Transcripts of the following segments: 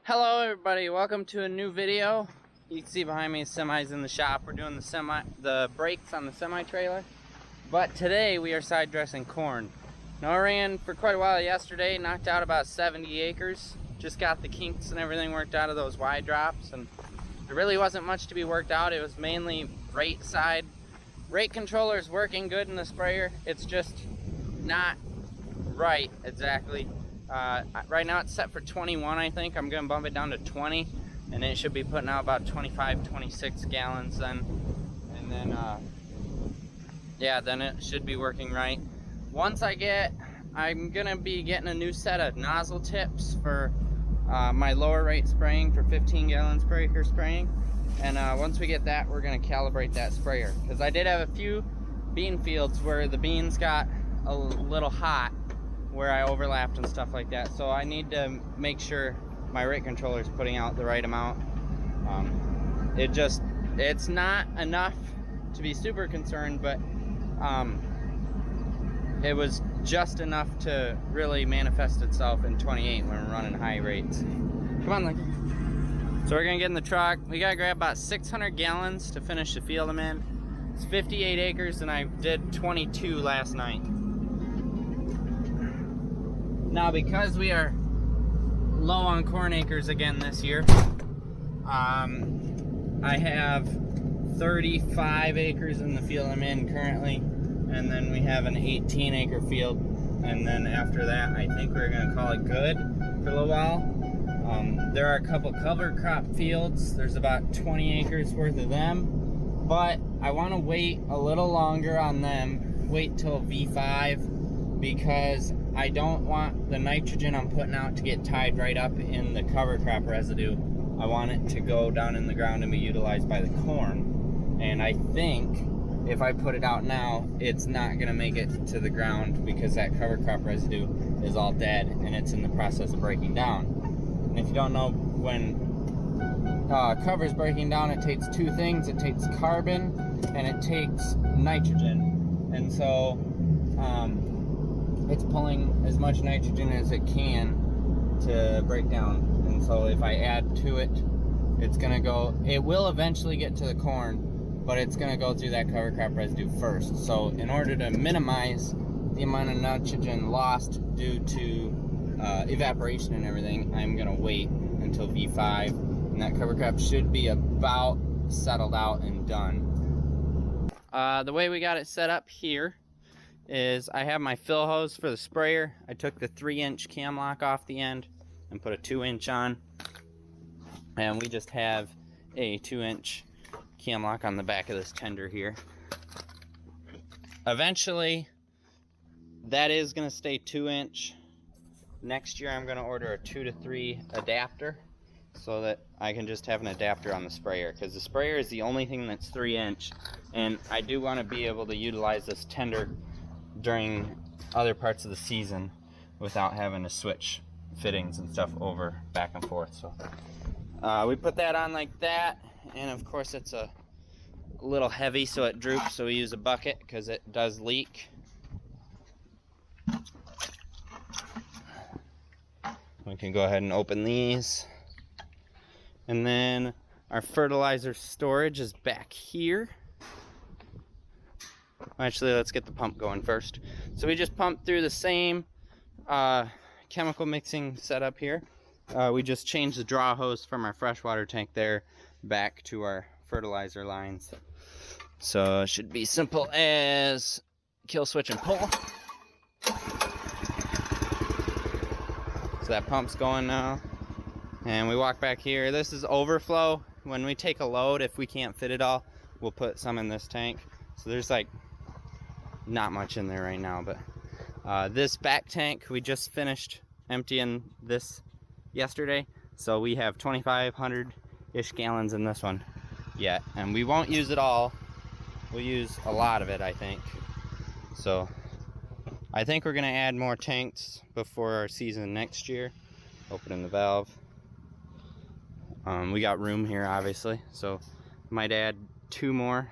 Hello everybody, welcome to a new video. You can see behind me semis in the shop. We're doing the brakes on the semi trailer. But today we are side dressing corn. Now I ran for quite a while yesterday, knocked out about 70 acres. Just got the kinks and everything worked out of those wide drops, and there really wasn't much to be worked out. It was mainly rate side. Rate controller is working good in the sprayer. It's just not right exactly. Right now it's set for 21, I think. I'm gonna bump it down to 20, and it should be putting out about 25, 26 gallons then. And then, yeah, then it should be working right. Once I'm gonna be getting a new set of nozzle tips for my lower rate spraying for 15 gallons per acre spraying. And once we get that, we're gonna calibrate that sprayer. Because I did have a few bean fields where the beans got a little hot, where I overlapped and stuff like that. So I need to make sure my rate controller is putting out the right amount. It's not enough to be super concerned, but it was just enough to really manifest itself in 28 when we're running high rates. Come on, Lincoln. So we're gonna get in the truck. We gotta grab about 600 gallons to finish the field I'm in. It's 58 acres and I did 22 last night. Now, because we are low on corn acres again this year, I have 35 acres in the field I'm in currently, and then we have an 18 acre field, and then after that I think we're gonna call it good for a little while. There are a couple cover crop fields. There's about 20 acres worth of them, but I want to wait a little longer on them, wait till V5, because I don't want the nitrogen I'm putting out to get tied right up in the cover crop residue. I want it to go down in the ground and be utilized by the corn. And I think if I put it out now, it's not gonna make it to the ground because that cover crop residue is all dead and it's in the process of breaking down. And if you don't know, when cover is breaking down, it takes two things. It takes carbon and it takes nitrogen. And so, it's pulling as much nitrogen as it can to break down. And so if I add to it, it will eventually get to the corn, but it's gonna go through that cover crop residue first. So in order to minimize the amount of nitrogen lost due to evaporation and everything, I'm gonna wait until V5, and that cover crop should be about settled out and done. The way we got it set up here is I have my fill hose for the sprayer. I took the 3-inch cam lock off the end and put a 2-inch on, and we just have a 2-inch cam lock on the back of this tender here. Eventually that is going to stay 2-inch. Next year I'm going to order a 2 to 3 adapter so that I can just have an adapter on the sprayer, because the sprayer is the only thing that's 3-inch, and I do want to be able to utilize this tender during other parts of the season without having to switch fittings and stuff over back and forth. So we put that on like that, and of course it's a little heavy so it droops, so we use a bucket because it does leak. We can go ahead and open these, and then our fertilizer storage is back here. Actually, let's get the pump going first. So we just pumped through the same chemical mixing setup here. We just changed the draw hose from our freshwater tank there back to our fertilizer lines. So it should be simple as kill switch and pull. So that pump's going now. And we walk back here. This is overflow. When we take a load, if we can't fit it all, we'll put some in this tank. So there's like not much in there right now, but this back tank, we just finished emptying this yesterday, so we have 2,500-ish gallons in this one yet, and we won't use it all. We'll use a lot of it, I think. So I think we're gonna add more tanks before our season next year. Opening the valve. We got room here, obviously, so might add 2 more.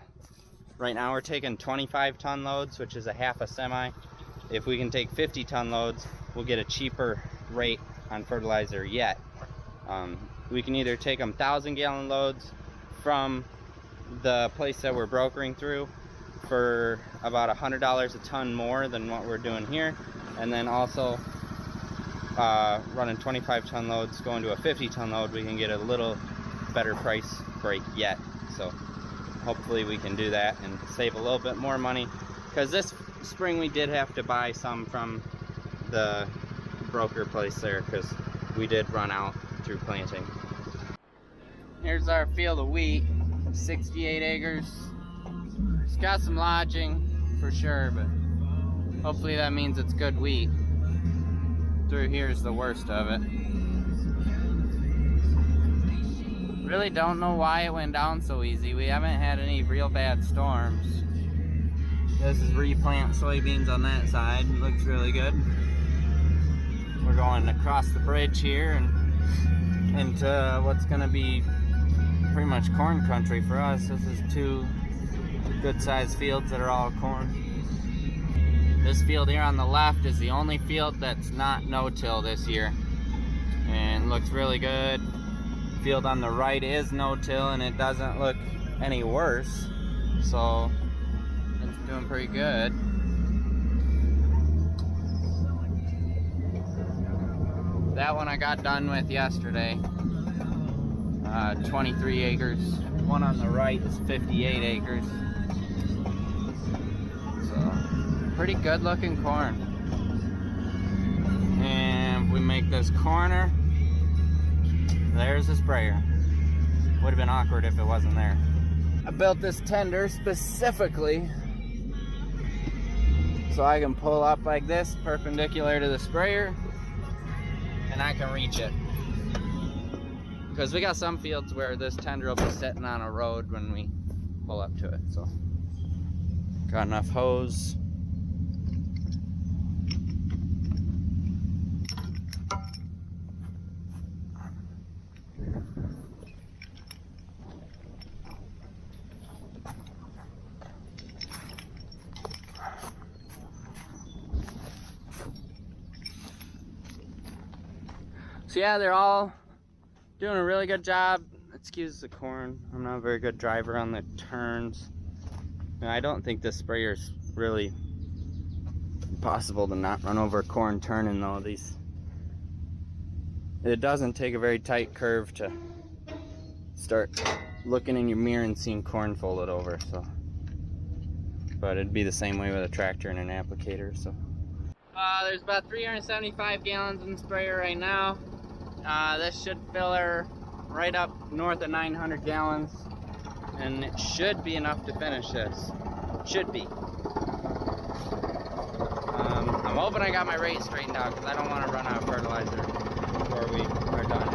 Right now we're taking 25-ton loads, which is a half a semi. If we can take 50-ton loads, we'll get a cheaper rate on fertilizer yet. We can either take them 1,000-gallon loads from the place that we're brokering through for about $100 a ton more than what we're doing here, and then also running 25-ton loads going to a 50-ton load, we can get a little better price break yet. So hopefully we can do that and save a little bit more money, because this spring we did have to buy some from the broker place there because we did run out through planting. Here's our field of wheat, 68 acres. It's got some lodging for sure, but hopefully that means it's good wheat. Through here is the worst of it. Really don't know why it went down so easy. We haven't had any real bad storms. This is replant soybeans on that side. It looks really good. We're going across the bridge here and into what's gonna be pretty much corn country for us. This is 2 good-sized fields that are all corn. This field here on the left is the only field that's not no-till this year, and looks really good. Field on the right is no-till, and it doesn't look any worse, so it's doing pretty good. That one I got done with yesterday. 23 acres. One on the right is 58 acres. So, pretty good looking corn. And if we make this corner, there's the sprayer. Would have been awkward if it wasn't there. I built this tender specifically so I can pull up like this, perpendicular to the sprayer, and I can reach it. Because we got some fields where this tender will be sitting on a road when we pull up to it. So, got enough hose. So yeah, they're all doing a really good job. Excuse the corn. I'm not a very good driver on the turns. And I don't think this sprayer's really possible to not run over corn turning though. It doesn't take a very tight curve to start looking in your mirror and seeing corn folded over, so. But it'd be the same way with a tractor and an applicator, so. There's about 375 gallons in the sprayer right now. This should fill her right up north of 900 gallons, and it should be enough to finish this. Should be. I'm hoping I got my rate straightened out because I don't want to run out of fertilizer before we are done.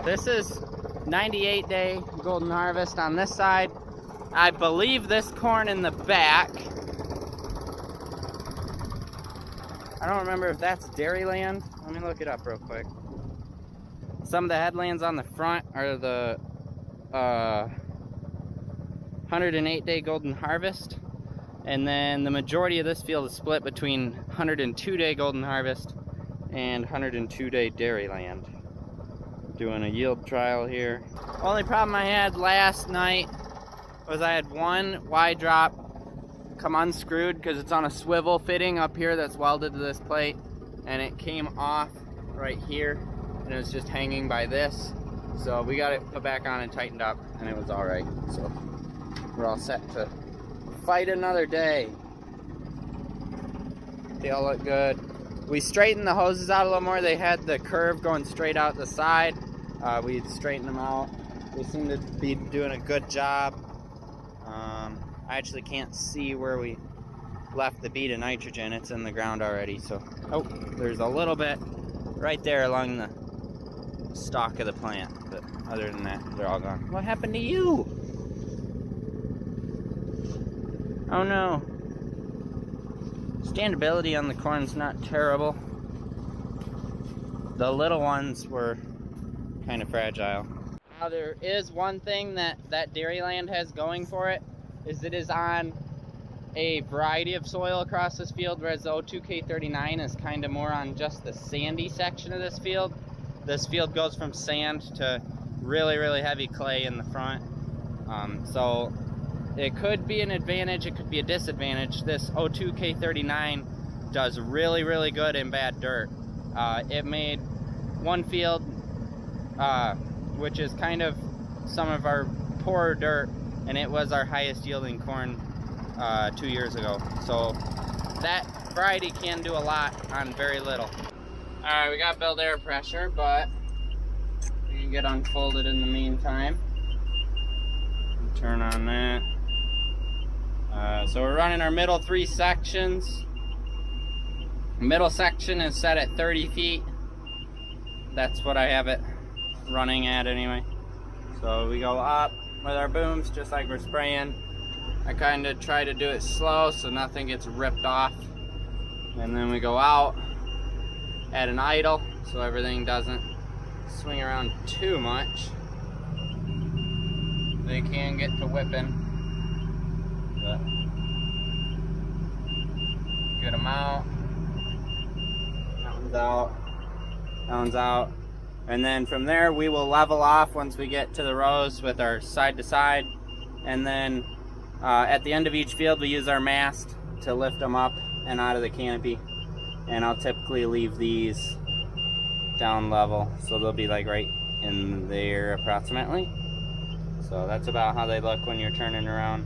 This is 98-day golden harvest on this side. I believe this corn in the back, I don't remember if that's dairyland. Let me look it up real quick. Some of the headlands on the front are the 108-day golden harvest, and then the majority of this field is split between 102-day golden harvest and 102-day dairyland. Doing a yield trial here. Only problem I had last night was I had one Y drop come unscrewed because it's on a swivel fitting up here that's welded to this plate, and it came off right here and it was just hanging by this, so we got it put back on and tightened up, and it was all right. So we're all set to fight another day. They all look good. We straightened the hoses out a little more. They had the curve going straight out the side. We straightened them out. They seem to be doing a good job. I actually can't see where we left the bead of nitrogen. It's in the ground already. So, oh, there's a little bit right there along the stalk of the plant. But other than that, they're all gone. What happened to you? Oh no. Standability on the corn's not terrible. The little ones were kind of fragile. Now there is one thing that Dairyland has going for it, is it is on a variety of soil across this field, whereas the 02K39 is kind of more on just the sandy section of this field. This field goes from sand to really, really heavy clay in the front. So it could be an advantage, it could be a disadvantage. This 02 K39 does really, really good in bad dirt. It made one field, which is kind of some of our poorer dirt, and it was our highest yielding corn 2 years ago. So that variety can do a lot on very little. Alright, we got build air pressure, but we can get unfolded in the meantime. Turn on that. So we're running our middle 3 sections. Middle section is set at 30 feet. That's what I have it running at anyway. So we go up with our booms just like we're spraying. I kind of try to do it slow so nothing gets ripped off. And then we go out at an idle so everything doesn't swing around too much. They can get to whipping, but good amount. That one's out. That one's out. And then from there we will level off once we get to the rows with our side to side. And then at the end of each field we use our mast to lift them up and out of the canopy. And I'll typically leave these down level, so they'll be like right in there approximately. So that's about how they look when you're turning around.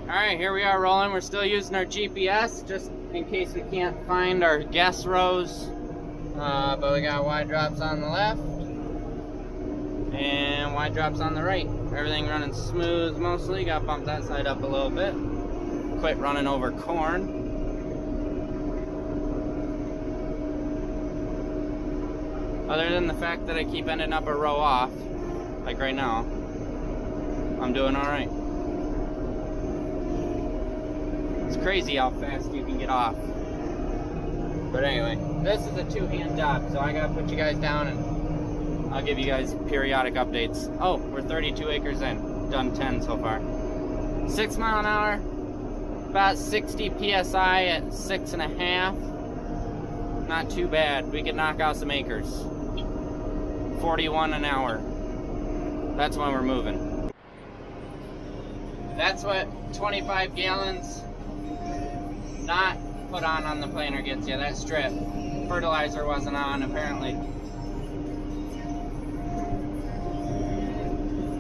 Alright, here we are rolling. We're still using our GPS just in case we can't find our guess rows. But we got wide drops on the left and wide drops on the right. Everything running smooth mostly. Got to bump that side up a little bit. Quit running over corn. Other than the fact that I keep ending up a row off, like right now, I'm doing alright. It's crazy how fast you can get off. But anyway, this is a 2-hand job, so I gotta put you guys down and I'll give you guys periodic updates. Oh, we're 32 acres in, done 10 so far. 6 mile an hour, about 60 PSI at 6.5. Not too bad, we could knock out some acres. 41 an hour. That's when we're moving. That's what 25 gallons not put on the planer gets you. That strip. Fertilizer wasn't on apparently.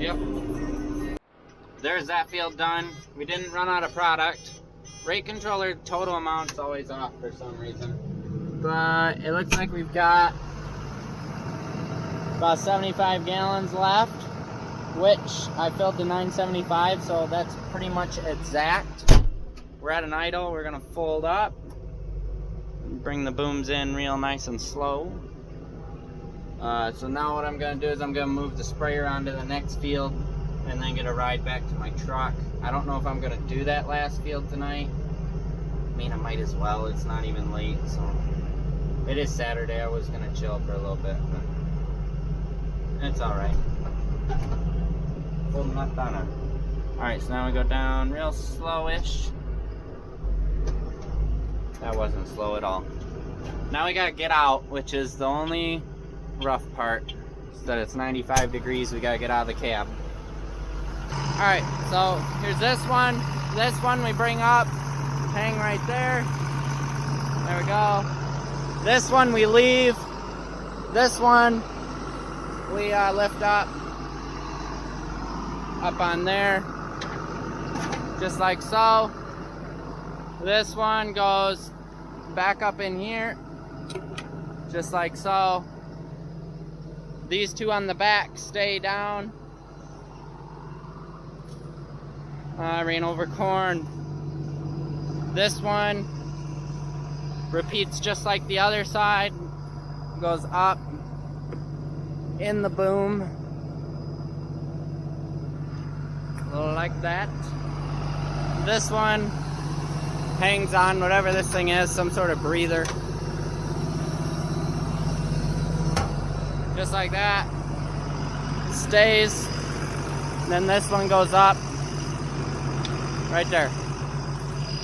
Yep. There's that field done. We didn't run out of product. Rate controller total amount's always off for some reason. But it looks like we've got about 75 gallons left, which I filled to 975, so that's pretty much exact. We're at an idle. We're gonna fold up, bring the booms in real nice and slow. So now what I'm gonna do is I'm gonna move the sprayer onto the next field and then get a ride back to my truck. I don't know if I'm gonna do that last field tonight. I mean, I might as well. It's not even late, so it is Saturday. I was gonna chill for a little bit, but it's alright. Full nut on it. Alright, so now we go down real slowish. That wasn't slow at all. Now we gotta get out, which is the only rough part. Is that it's 95 degrees, we gotta get out of the cab. Alright, so here's this one. This one we bring up, hang right there. There we go. This one we leave. This one we lift up on there, just like so. This one goes back up in here, just like so. These two on the back stay down. I ran over corn. This one repeats just like the other side, goes up in the boom like that. This one hangs on whatever this thing is, some sort of breather, just like that, stays. Then this one goes up right there.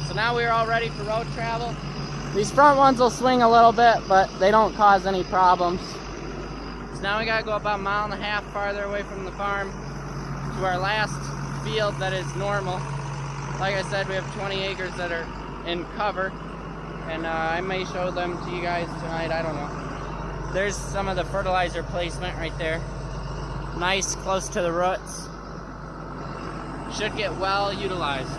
So now we're all ready for road travel. These front ones will swing a little bit, but they don't cause any problems. now we gotta go about 1.5 miles farther away from the farm to our last field that is normal. Like I said, we have 20 acres that are in cover, and I may show them to you guys tonight, I don't know. There's some of the fertilizer placement right there. Nice, close to the roots. Should get well utilized.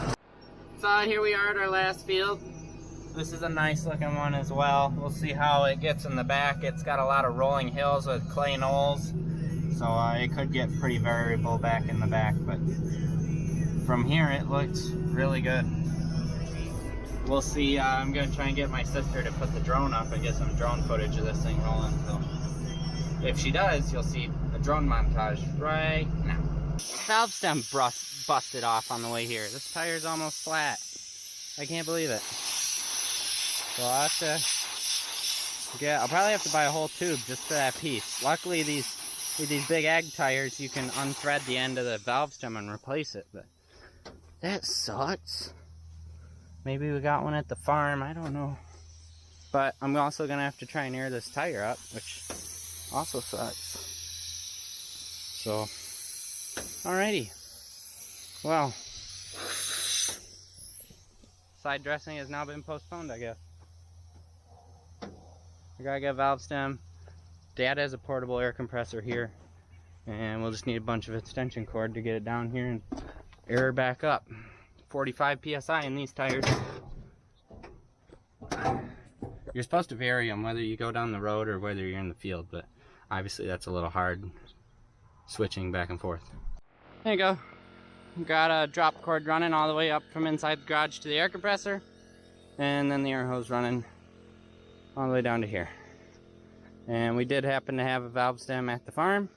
So here we are at our last field. This is a nice looking one as well. We'll see how it gets in the back. It's got a lot of rolling hills with clay knolls, so it could get pretty variable back in the back, but from here it looks really good. We'll see. I'm gonna try and get my sister to put the drone up and get some drone footage of this thing rolling. So if she does, you'll see a drone montage right now. Valve stem busted off on the way here. This tire's almost flat. I can't believe it. So I'll probably have to buy a whole tube just for that piece. Luckily, with these big ag tires, you can unthread the end of the valve stem and replace it. But that sucks. Maybe we got one at the farm. I don't know. But I'm also gonna have to try and air this tire up, which also sucks. So, alrighty. Well, side dressing has now been postponed, I guess. I gotta get a valve stem. Dad has a portable air compressor here, and we'll just need a bunch of extension cord to get it down here and air back up. 45 psi in these tires. You're supposed to vary them whether you go down the road or whether you're in the field, but obviously that's a little hard switching back and forth. There you go. Got a drop cord running all the way up from inside the garage to the air compressor, and then the air hose running all the way down to here. And we did happen to have a valve stem at the farm.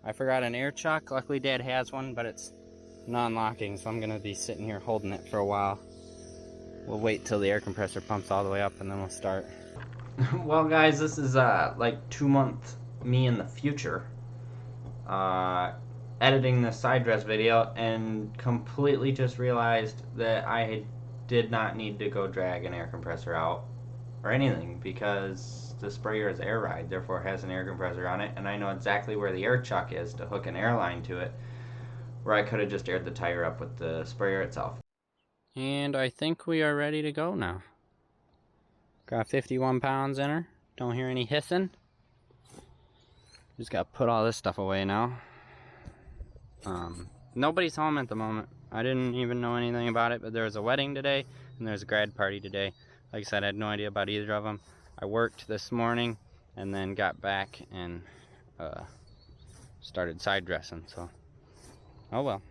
I forgot an air chuck. Luckily Dad has one, but it's non-locking, so I'm gonna be sitting here holding it for a while. We'll wait till the air compressor pumps all the way up and then we'll start. Well guys, this is like 2 month me in the future editing this side dress video, and completely just realized that I did not need to go drag an air compressor out or anything, because the sprayer is air ride, therefore it has an air compressor on it, and I know exactly where the air chuck is to hook an air line to it, where I could have just aired the tire up with the sprayer itself. And I think we are ready to go now. Got 51 pounds in her. Don't hear any hissing. Just gotta put all this stuff away now. Nobody's home at the moment. I didn't even know anything about it, but there was a wedding today and there's a grad party today. Like I said, I had no idea about either of them. I worked this morning and then got back and started side dressing, so oh well.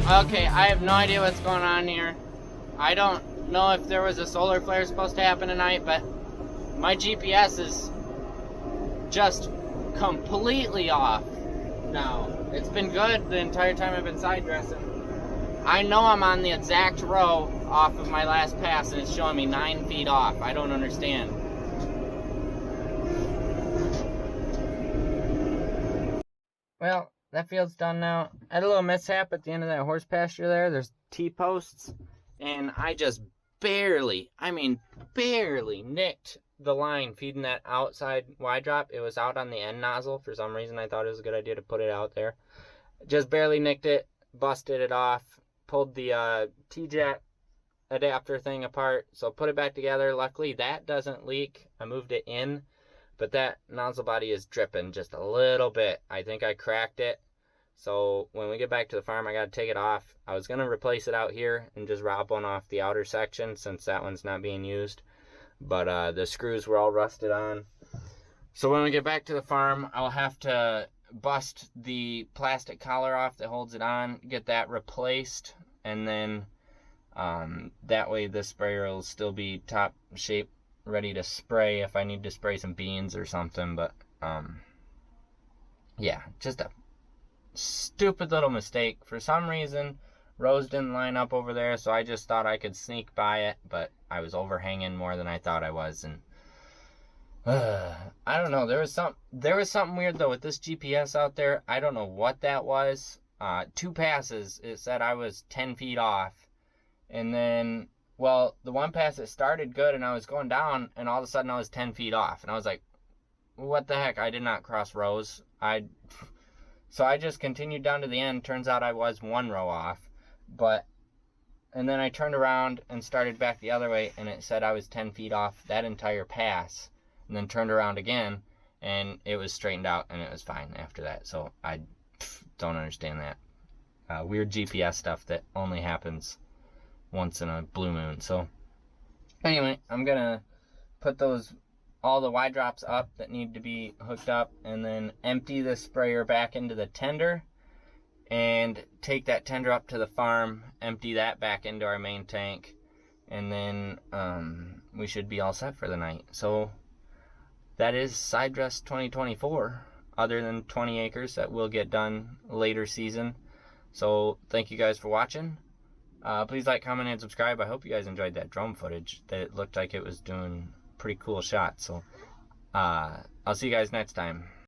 Okay, I have no idea what's going on here. I don't know if there was a solar flare supposed to happen tonight, but my GPS is just completely off now. It's been good the entire time I've been side dressing. I know I'm on the exact row off of my last pass, and it's showing me 9 feet off. I don't understand. Well, that field's done now. I had a little mishap at the end of that horse pasture there. There's T-posts, and I just barely, I mean barely nicked the line feeding that outside wide drop. It was out on the end nozzle. For some reason I thought it was a good idea to put it out there. Just barely nicked it, busted it off, pulled the T-jet adapter thing apart, so put it back together. Luckily that doesn't leak. I moved it in, but that nozzle body is dripping just a little bit. I think I cracked it, So when we get back to the farm, I got to take it off. I was going to replace it out here and just rob one off the outer section since that one's not being used. But the screws were all rusted on. So when we get back to the farm, I'll have to bust the plastic collar off that holds it on, get that replaced, and then that way the sprayer will still be top shape, ready to spray if I need to spray some beans or something. But yeah, just a stupid little mistake. For some reason, rows didn't line up over there, so I just thought I could sneak by it, but I was overhanging more than I thought I was, and I don't know. There was something weird though with this GPS out there. I don't know what that was. 2 passes, it said I was 10 feet off, and then, well, the one pass, it started good, and I was going down, and all of a sudden I was 10 feet off, and I was like, what the heck? I did not cross rows. So I just continued down to the end. Turns out I was 1 row off. And then I turned around and started back the other way, and it said I was 10 feet off that entire pass. And then turned around again, and it was straightened out, and it was fine after that. So I don't understand that. Weird GPS stuff that only happens once in a blue moon. So anyway, I'm going to put all the Y drops up that need to be hooked up, and then empty the sprayer back into the tender, and take that tender up to the farm, empty that back into our main tank, and then we should be all set for the night. So that is Side Dress 2024, other than 20 acres that will get done later season. So thank you guys for watching. Please like, comment, and subscribe. I hope you guys enjoyed that drone footage. That it looked like it was doing pretty cool shots. So I'll see you guys next time.